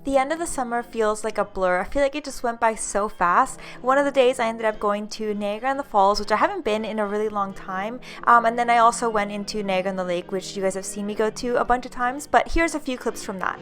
The end of the summer feels like a blur. I feel like it just went by so fast. One of the days I ended up going to Niagara on the Falls, which I haven't been in a really long time. And then I also went into Niagara on the Lake, which you guys have seen me go to a bunch of times. But here's a few clips from that.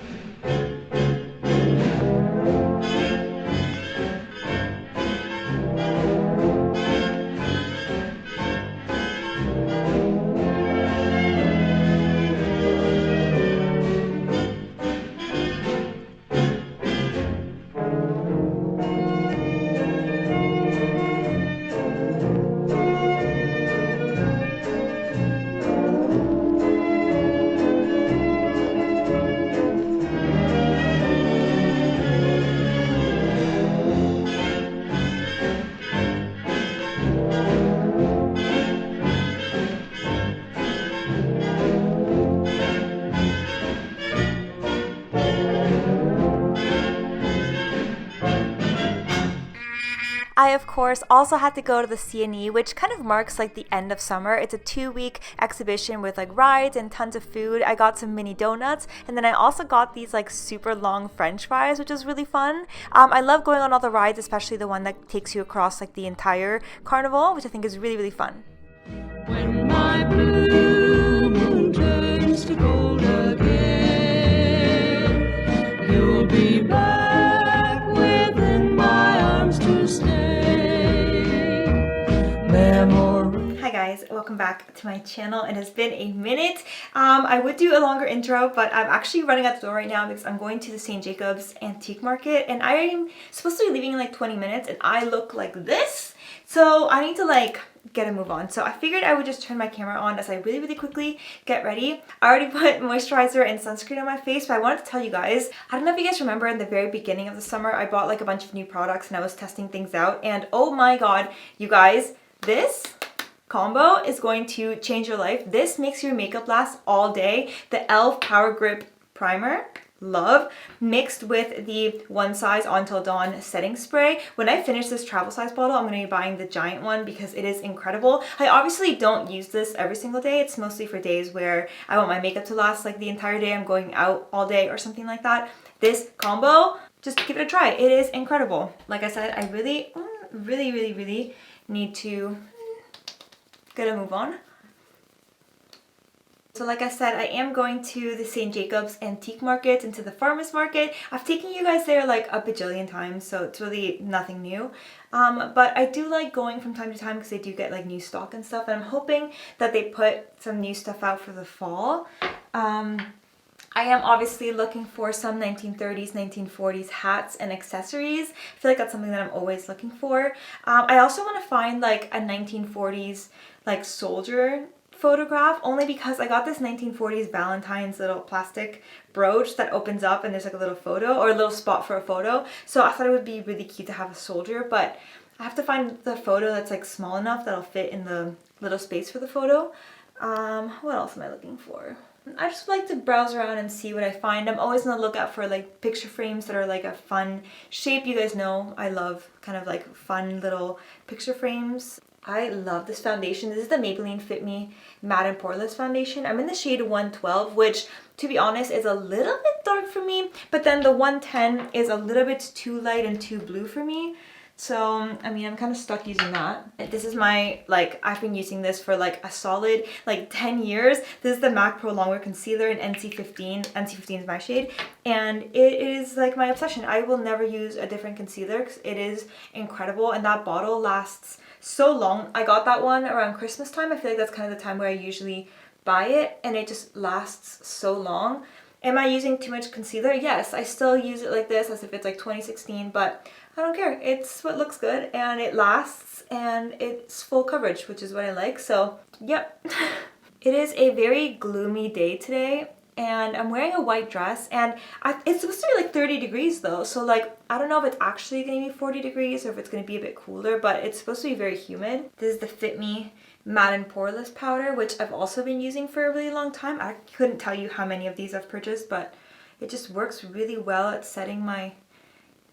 I, of course, also had to go to the CNE, which kind of marks like the end of summer. It's a 2-week exhibition with like rides and tons of food. I got some mini donuts, and then I also got these like super long French fries, which is really fun. I love going on all the rides, especially the one that takes you across like the entire carnival, which I think is really, really fun. When my blue moon turns to gold again, you'll be back within my arms to stay. Hi guys, welcome back to my channel. It has been a minute. I would do a longer intro, but I'm actually running out the door right now because I'm going to the St. Jacobs Antique Market, and I'm supposed to be leaving in like 20 minutes, and I look like this. So I need to like get a move on. So I figured I would just turn my camera on as I really quickly get ready. I already put moisturizer and sunscreen on my face, but I wanted to tell you guys, I don't know if you guys remember in the very beginning of the summer, I bought like a bunch of new products and I was testing things out, and oh my god, you guys, this combo is going to change your life. This makes your makeup last all day. The e.l.f. Power Grip Primer, love, mixed with the One Size Until Dawn setting spray. When I finish this travel size bottle, I'm going to be buying the giant one because it is incredible. I obviously don't use this every single day. It's mostly for days where I want my makeup to last like the entire day. I'm going out all day or something like that. This combo, just give it a try. It is incredible. Like I said, I really need to get a move on. So like I said, I am going to the St. Jacobs Antique Market and to the Farmers Market. I've taken you guys there like a bajillion times, so it's really nothing new. But I do like going from time to time because they do get like new stock and stuff, and I'm hoping that they put some new stuff out for the fall. I am obviously looking for some 1930s, 1940s hats and accessories. I feel like that's something that I'm always looking for. I also want to find like a 1940s like soldier photograph, only because I got this 1940s Valentine's little plastic brooch that opens up and there's like a little photo or a little spot for a photo. So I thought it would be really cute to have a soldier, but I have to find the photo that's like small enough that'll fit in the little space for the photo. What else am I looking for? I just like to browse around and see what I find. I'm always on the lookout for like picture frames that are like a fun shape. You guys know I love kind of like fun little picture frames. I love this foundation. This is the Maybelline Fit Me Matte and Poreless Foundation. I'm in the shade 112, which to be honest is a little bit dark for me, but then the 110 is a little bit too light and too blue for me. So, I mean, I'm kind of stuck using that. This is my, like, I've been using this for like a solid, like 10 years. This is the MAC Pro Longwear Concealer in NC15. NC15 is my shade. And it is like my obsession. I will never use a different concealer because it is incredible. And that bottle lasts so long. I got that one around Christmas time. I feel like that's kind of the time where I usually buy it. And it just lasts so long. Am I using too much concealer? Yes, I still use it like this as if it's like 2016, but I don't care. It's what looks good and it lasts and it's full coverage, which is what I like. So, yep. It is a very gloomy day today and I'm wearing a white dress and it's supposed to be like 30 degrees though. So like, I don't know if it's actually going to be 40 degrees or if it's going to be a bit cooler, but it's supposed to be very humid. This is the Fit Me Matte and Poreless powder, which I've also been using for a really long time. I couldn't tell you how many of these I've purchased, but it just works really well at setting my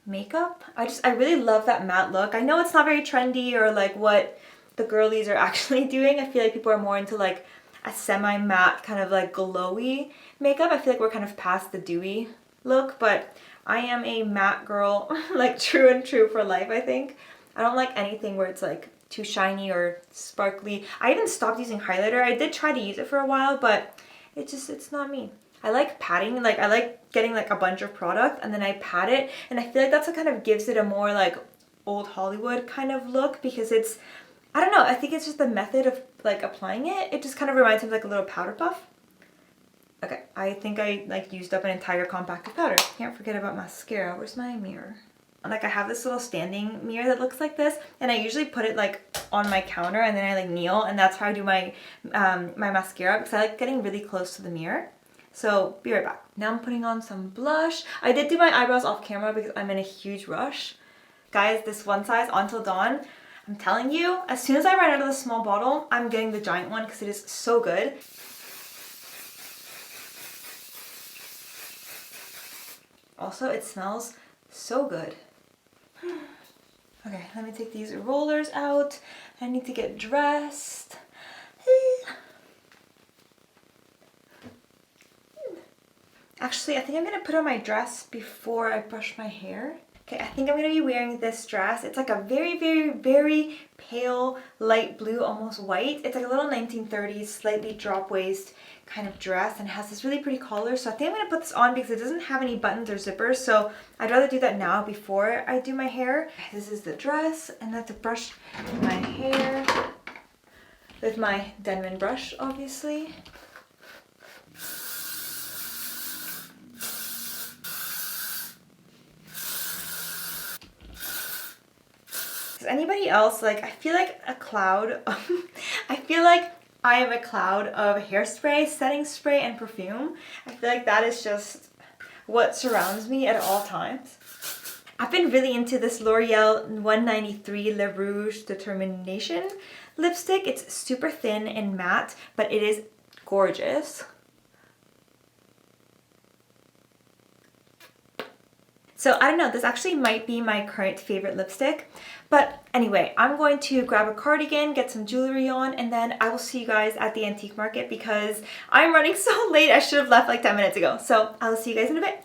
makeup. I really love that matte look. I know it's not very trendy or like what the girlies are actually doing. I feel like people are more into like a semi-matte kind of like glowy makeup. I feel like we're kind of past the dewy look, but I am a matte girl, like true and true for life, I think. I don't like anything where it's like too shiny or sparkly. I even stopped using highlighter. I did try to use it for a while, but it's not me. I like patting, like I like getting like a bunch of product and then I pat it, and I feel like that's what kind of gives it a more like old Hollywood kind of look, because it's, I don't know, I think it's just the method of like applying it. It just kind of reminds me of like a little powder puff. Okay, I think I like used up an entire compacted powder. Can't forget about mascara. Where's my mirror? Like I have this little standing mirror that looks like this, and I usually put it like on my counter and then I like kneel, and that's how I do my my mascara, because I like getting really close to the mirror. So be right back. Now I'm putting on some blush. I did do my eyebrows off camera because I'm in a huge rush. Guys, this One Size Until Dawn, I'm telling you, as soon as I run out of the small bottle, I'm getting the giant one because it is so good. Also, it smells so good. Okay, let me take these rollers out. I need to get dressed. Actually, I think I'm gonna put on my dress before I brush my hair. Okay, I think I'm gonna be wearing this dress. It's like a very, very, very pale, light blue, almost white. It's like a little 1930s, slightly drop waist kind of dress, and it has this really pretty collar. So I think I'm gonna put this on because it doesn't have any buttons or zippers. So I'd rather do that now before I do my hair. This is the dress, and I have to brush my hair with my Denman brush, obviously. Does anybody else, like, I feel like a cloud, I feel like I am a cloud of hairspray, setting spray, and perfume. I feel like that is just what surrounds me at all times. I've been really into this L'Oreal 193 Le Rouge Determination lipstick. It's super thin and matte, but it is gorgeous. So I don't know, this actually might be my current favorite lipstick. But anyway, I'm going to grab a cardigan, get some jewelry on, and then I will see you guys at the antique market because I'm running so late. I should have left like 10 minutes ago. So I'll see you guys in a bit.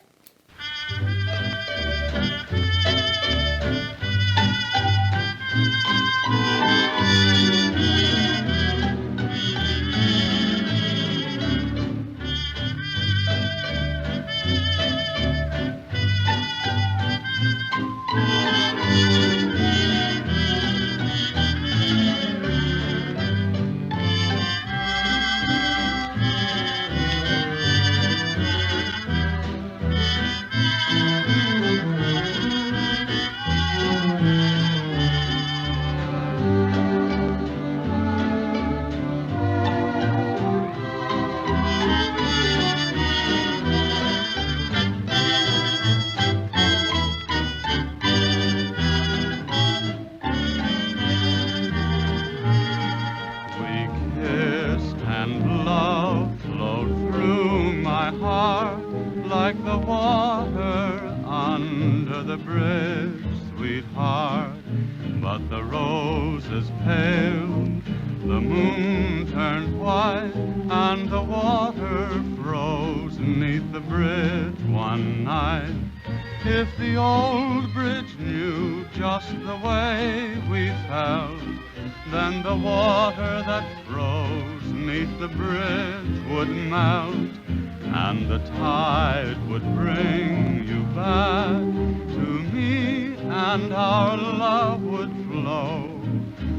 Like the water under the bridge, sweetheart. But the roses pale, the moon turned white, and the water froze 'neath the bridge one night. If the old bridge knew just the way we felt, then the water that froze 'neath the bridge would melt, and the tide would bring you back to me, and our love would flow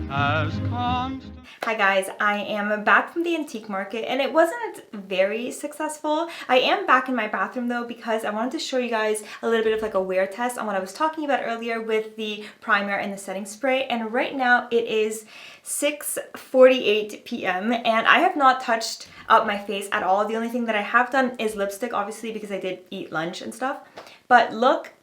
as constant. Hi guys, I am back from the antique market, and it wasn't very successful. I am back in my bathroom though because I wanted to show you guys a little bit of like a wear test on what I was talking about earlier with the primer and the setting spray. And right now it is 6:48 p.m. and I have not touched up my face at all. The only thing that I have done is lipstick, obviously because I did eat lunch and stuff. But look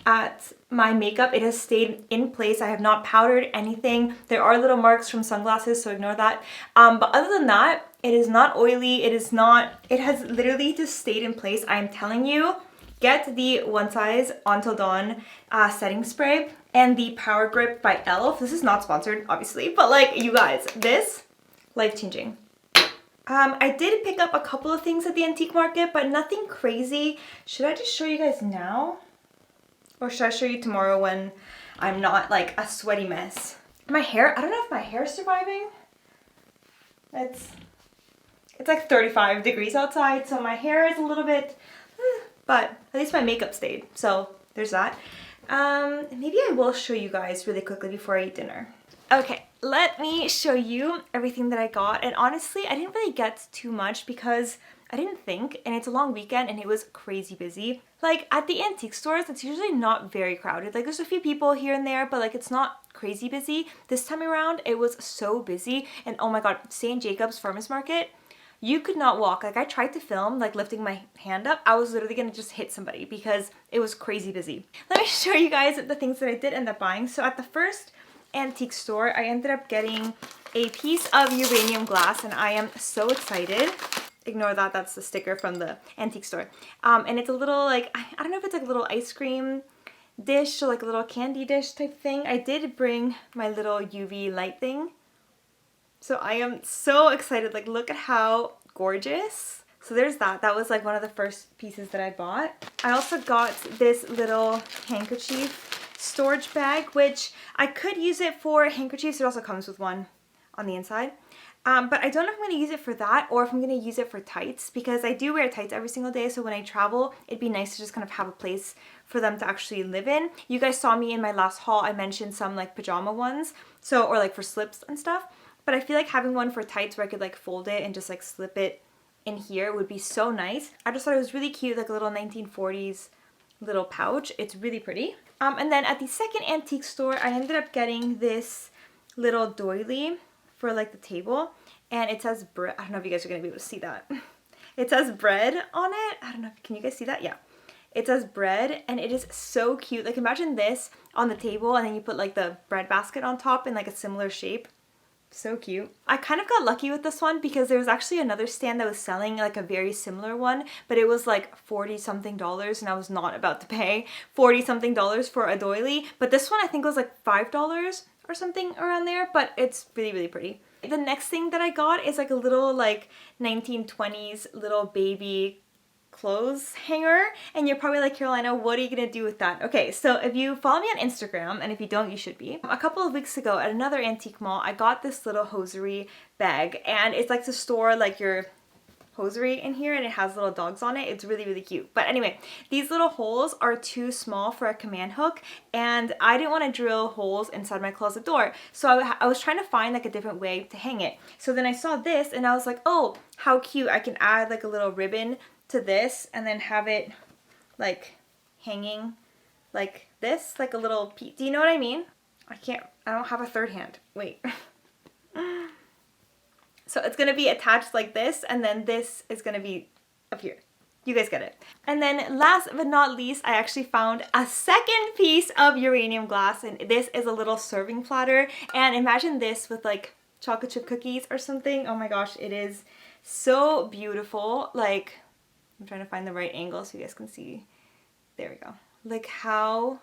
at my makeup. It has stayed in place. I have not powdered anything. There are little marks from sunglasses, so ignore that. But other than that, it is not oily. It has literally just stayed in place. I am telling you, get the One Size Until Dawn setting spray and the Power Grip by e.l.f. This is not sponsored, obviously, but like, you guys, this, life-changing. I did pick up a couple of things at the antique market, but nothing crazy. Should I just show you guys now? Or should I show you tomorrow when I'm not like a sweaty mess? My hair, I don't know if my hair is surviving. It's like 35 degrees outside, so my hair is a little bit, but at least my makeup stayed. So there's that. Maybe I will show you guys really quickly before I eat dinner. Okay, let me show you everything that I got. And honestly, I didn't really get too much because I didn't think, and it's a long weekend and it was crazy busy. Like at the antique stores, it's usually not very crowded. Like there's a few people here and there, but like it's not crazy busy. This time around, it was so busy. And oh my God, St. Jacob's Farmers Market, you could not walk. Like I tried to film, like lifting my hand up. I was literally gonna just hit somebody because it was crazy busy. Let me show you guys the things that I did end up buying. So at the first antique store, I ended up getting a piece of uranium glass and I am so excited. Ignore that, that's the sticker from the antique store. And it's a little like, I don't know if it's like a little ice cream dish or like a little candy dish type thing. I did bring my little UV light thing. So I am so excited, like look at how gorgeous. So there's that. That was like one of the first pieces that I bought. I also got this little handkerchief storage bag, which I could use it for handkerchiefs. It also comes with one on the inside. But I don't know if I'm going to use it for that or if I'm going to use it for tights because I do wear tights every single day. So when I travel, it'd be nice to just kind of have a place for them to actually live in. You guys saw me in my last haul. I mentioned some like pajama ones. So, or like for slips and stuff. But I feel like having one for tights where I could like fold it and just like slip it in here would be so nice. I just thought it was really cute, like a little 1940s little pouch. It's really pretty. And then at the second antique store, I ended up getting this little doily for like the table. And it says bread. I don't know if you guys are going to be able to see that. It says bread on it. I don't know. Can you guys see that? Yeah. It says bread and it is so cute. Like imagine this on the table and then you put like the bread basket on top in like a similar shape. So cute. I kind of got lucky with this one because there was actually another stand that was selling like a very similar one, but it was like $40 something and I was not about to pay $40 something for a doily. But this one I think was like $5 or something around there, but it's really, really pretty. The next thing that I got is like a little like 1920s little baby clothes hanger, and you're probably like, Carolina, what are you gonna do with that? Okay, so if you follow me on Instagram, and if you don't, you should be. A couple of weeks ago at another antique mall, I got this little hosiery bag, and it's like to store like your hosiery in here, and it has little dogs on it. It's really, really cute. But anyway, these little holes are too small for a command hook, and I didn't want to drill holes inside my closet door. So I was trying to find like a different way to hang it. So then I saw this, and I was like, oh, how cute. I can add like a little ribbon to this and then have it like hanging like this, like a little piece. Do you know what I mean? I don't have a third hand. Wait. So it's gonna be attached like this, and then this is gonna be up here. You guys get it. And then last but not least, I actually found a second piece of uranium glass, and this is a little serving platter. And imagine this with like chocolate chip cookies or something. Oh my gosh, it is so beautiful. Like, I'm trying to find the right angle so you guys can see. There we go. Like how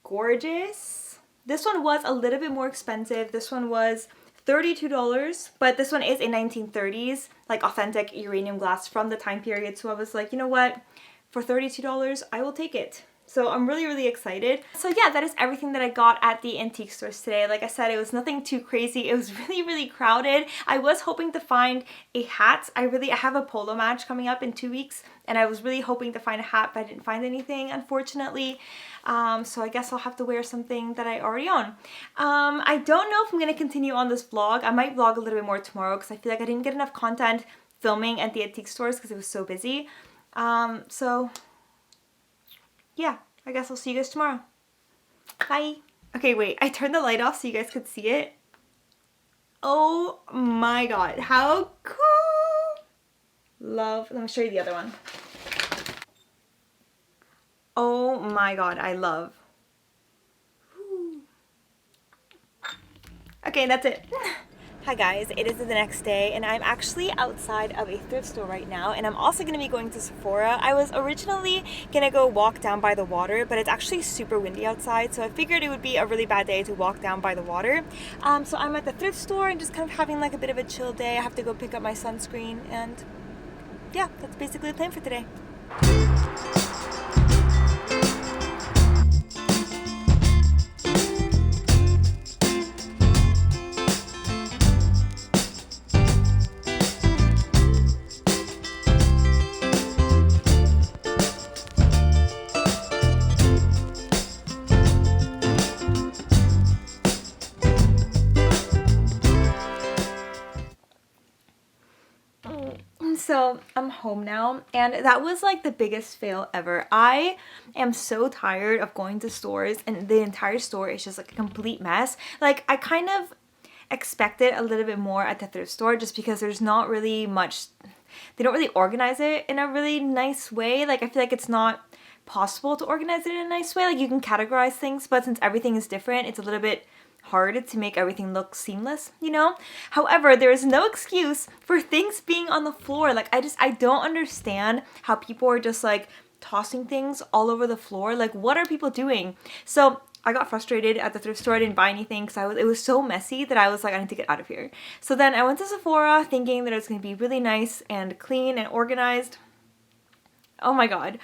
gorgeous. This one was a little bit more expensive. This one was $32, but this one is a 1930s, like authentic uranium glass from the time period. So I was like, you know what? For $32, I will take it. So I'm really, really excited. So yeah, that is everything that I got at the antique stores today. Like I said, it was nothing too crazy. It was really, really crowded. I was hoping to find a hat. I have a polo match coming up in 2 weeks, and I was really hoping to find a hat, but I didn't find anything, unfortunately. So I guess I'll have to wear something that I already own. I don't know if I'm going to continue on this vlog. I might vlog a little bit more tomorrow because I feel like I didn't get enough content filming at the antique stores because it was so busy. So yeah, I guess I'll see you guys tomorrow. Bye. Okay, wait, I turned the light off so you guys could see it. Oh my god, how cool! Love. Let me show you the other one. Oh my god, I love. Whew. Okay, that's it. Hi guys, it is the next day and I'm actually outside of a thrift store right now, and I'm also going to be going to Sephora. I was originally going to go walk down by the water, but it's actually super windy outside, so I figured it would be a really bad day to walk down by the water. So I'm at the thrift store and just kind of having like a bit of a chill day. I have to go pick up my sunscreen, and yeah, that's basically the plan for today. So I'm home now, and that was like the biggest fail ever. I am so tired of going to stores and the entire store is just like a complete mess. Like, I kind of expected a little bit more at the thrift store just because there's not really much, they don't really organize it in a really nice way. Like, I feel like it's not possible to organize it in a nice way. Like, you can categorize things, but since everything is different, it's a little bit hard to make everything look seamless, you know? However, there is no excuse for things being on the floor. Like, I don't understand how people are just like tossing things all over the floor. Like, what are people doing? So I got frustrated at the thrift store. I didn't buy anything because it was so messy that I was like, I need to get out of here. So then I went to Sephora thinking that it was going to be really nice and clean and organized. Oh my god.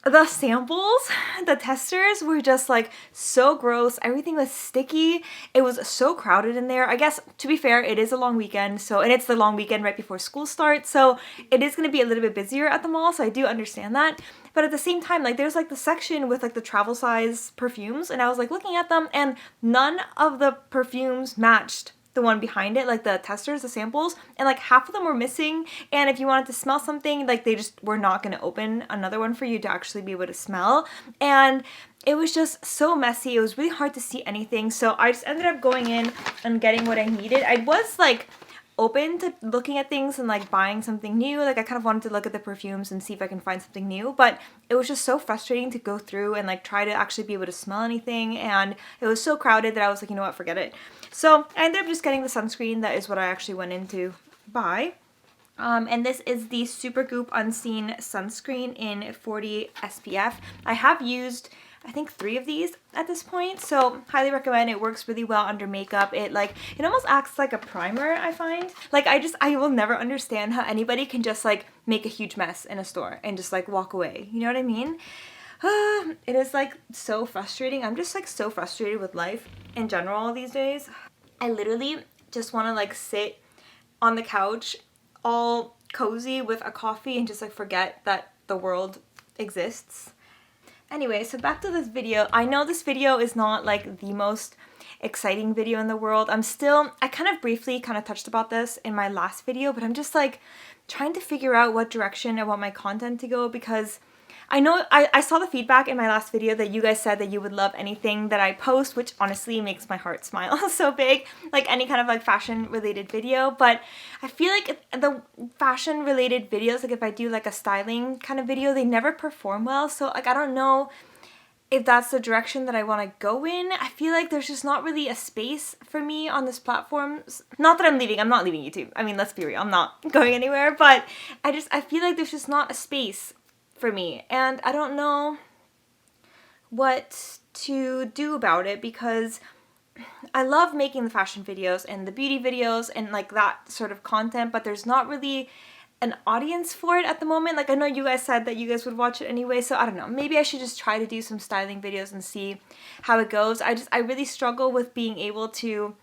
The samples, the testers were just like so gross. Everything was sticky. It was so crowded in there. I guess, to be fair, it is a long weekend, and it's the long weekend right before school starts, so it is going to be a little bit busier at the mall, so I do understand that. But at the same time, like, there's like the section with like the travel size perfumes, and I was like looking at them, and none of the perfumes matched the one behind it, like the testers, the samples, and like half of them were missing. And if you wanted to smell something, like, they just were not going to open another one for you to actually be able to smell. And it was just so messy. It was really hard to see anything. So I just ended up going in and getting what I needed. I was like open to looking at things and like buying something new. Like, I kind of wanted to look at the perfumes and see if I can find something new, but it was just so frustrating to go through and like try to actually be able to smell anything, and it was so crowded that I was like, you know what, forget it. So I ended up just getting the sunscreen. That is what I actually went in to buy. And this is the Supergoop Unseen Sunscreen in 40 SPF. I have used, I think, 3 of these at this point, so highly recommend. It works really well under makeup. It almost acts like a primer, I find. Like, I will never understand how anybody can just like make a huge mess in a store and just like walk away. You know what I mean? It is like so frustrating. I'm just like so frustrated with life in general these days. I literally just want to like sit on the couch all cozy with a coffee and just like forget that the world exists. Anyway, so back to this video. I know this video is not like the most exciting video in the world. I kind of briefly touched about this in my last video, but I'm just like trying to figure out what direction I want my content to go, because I know I saw the feedback in my last video that you guys said that you would love anything that I post, which honestly makes my heart smile so big, like any kind of like fashion related video. But I feel like the fashion related videos, like if I do like a styling kind of video, they never perform well. So like, I don't know if that's the direction that I want to go in. I feel like there's just not really a space for me on this platform. Not that I'm not leaving YouTube. I mean, let's be real, I'm not going anywhere, but I feel like there's just not a space for me, and I don't know what to do about it, because I love making the fashion videos and the beauty videos and like that sort of content, but there's not really an audience for it at the moment. Like, I know you guys said that you guys would watch it anyway, so I don't know, maybe I should just try to do some styling videos and see how it goes. I really struggle with being able to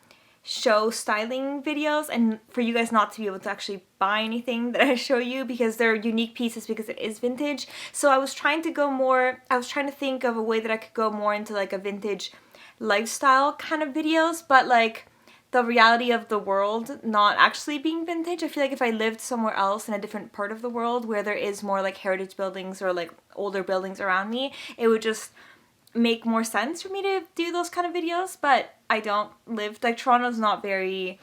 show styling videos and for you guys not to be able to actually buy anything that I show you, because they're unique pieces, because it is vintage. So I was trying to think of a way that I could go more into like a vintage lifestyle kind of videos, but like the reality of the world not actually being vintage. I feel like if I lived somewhere else in a different part of the world where there is more like heritage buildings or like older buildings around me, it would just make more sense for me to do those kind of videos. But I don't live, like, Toronto's not very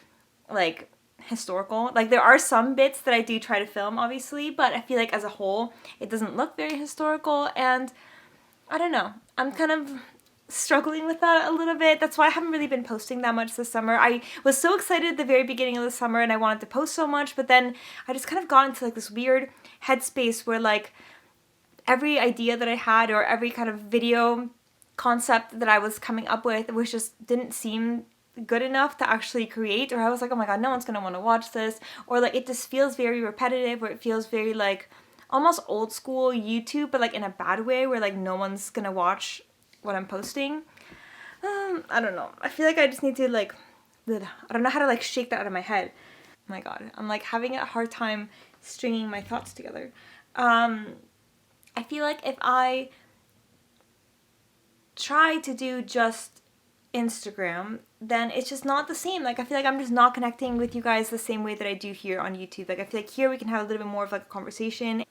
like historical. Like, there are some bits that I do try to film, obviously, but I feel like as a whole it doesn't look very historical, and I don't know, I'm kind of struggling with that a little bit. That's why I haven't really been posting that much this summer. I was so excited at the very beginning of the summer and I wanted to post so much, but then I just kind of got into like this weird headspace where like every idea that I had or every kind of video concept that I was coming up with was just didn't seem good enough to actually create, or I was like, oh my god, no one's gonna want to watch this, or like it just feels very repetitive, or it feels very like almost old school YouTube, but like in a bad way, where like no one's gonna watch what I'm posting. I don't know. I feel like I just need to like, I don't know how to like shake that out of my head. Oh my god, I'm like having a hard time stringing my thoughts together. I feel like if I try to do just Instagram, then it's just not the same. Like I feel like I'm just not connecting with you guys the same way that I do here on YouTube. Like I feel like here we can have a little bit more of like a conversation.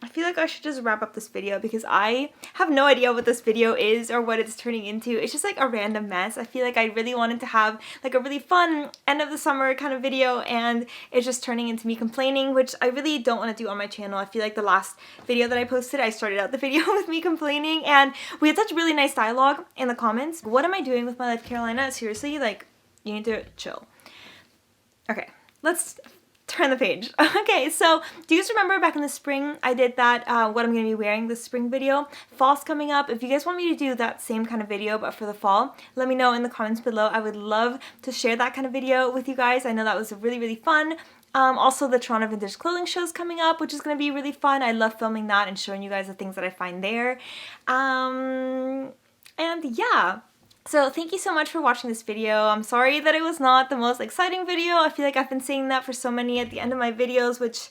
I feel like I should just wrap up this video because I have no idea what this video is or what it's turning into. It's just like a random mess. I feel like I really wanted to have like a really fun end of the summer kind of video, and it's just turning into me complaining, which I really don't want to do on my channel. I feel like the last video that I posted, I started out the video with me complaining, and we had such really nice dialogue in the comments. What am I doing with my life, Carolina? Seriously, like, you need to chill. Okay, let's turn the page. Okay, so do you guys remember back in the spring I did that what I'm going to be wearing this spring video? Fall's coming up. If you guys want me to do that same kind of video but for the fall, let me know in the comments below. I would love to share that kind of video with you guys. I know that was really fun. Also, the Toronto Vintage Clothing Show is coming up, which is going to be really fun. I love filming that and showing you guys the things that I find there. And yeah. So thank you so much for watching this video. I'm sorry that it was not the most exciting video. I feel like I've been saying that for so many at the end of my videos, which,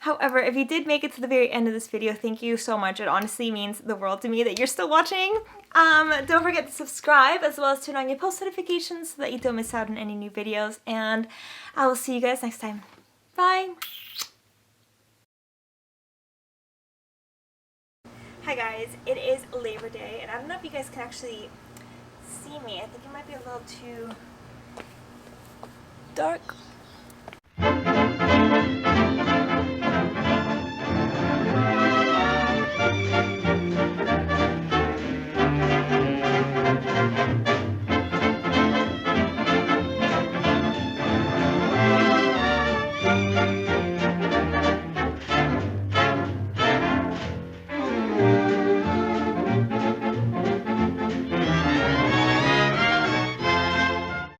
however, if you did make it to the very end of this video, thank you so much. It honestly means the world to me that you're still watching. Don't forget to subscribe as well as turn on your post notifications so that you don't miss out on any new videos, and I will see you guys next time. Bye! Hi guys, it is Labor Day, and I don't know if you guys can actually see me. I think it might be a little too dark.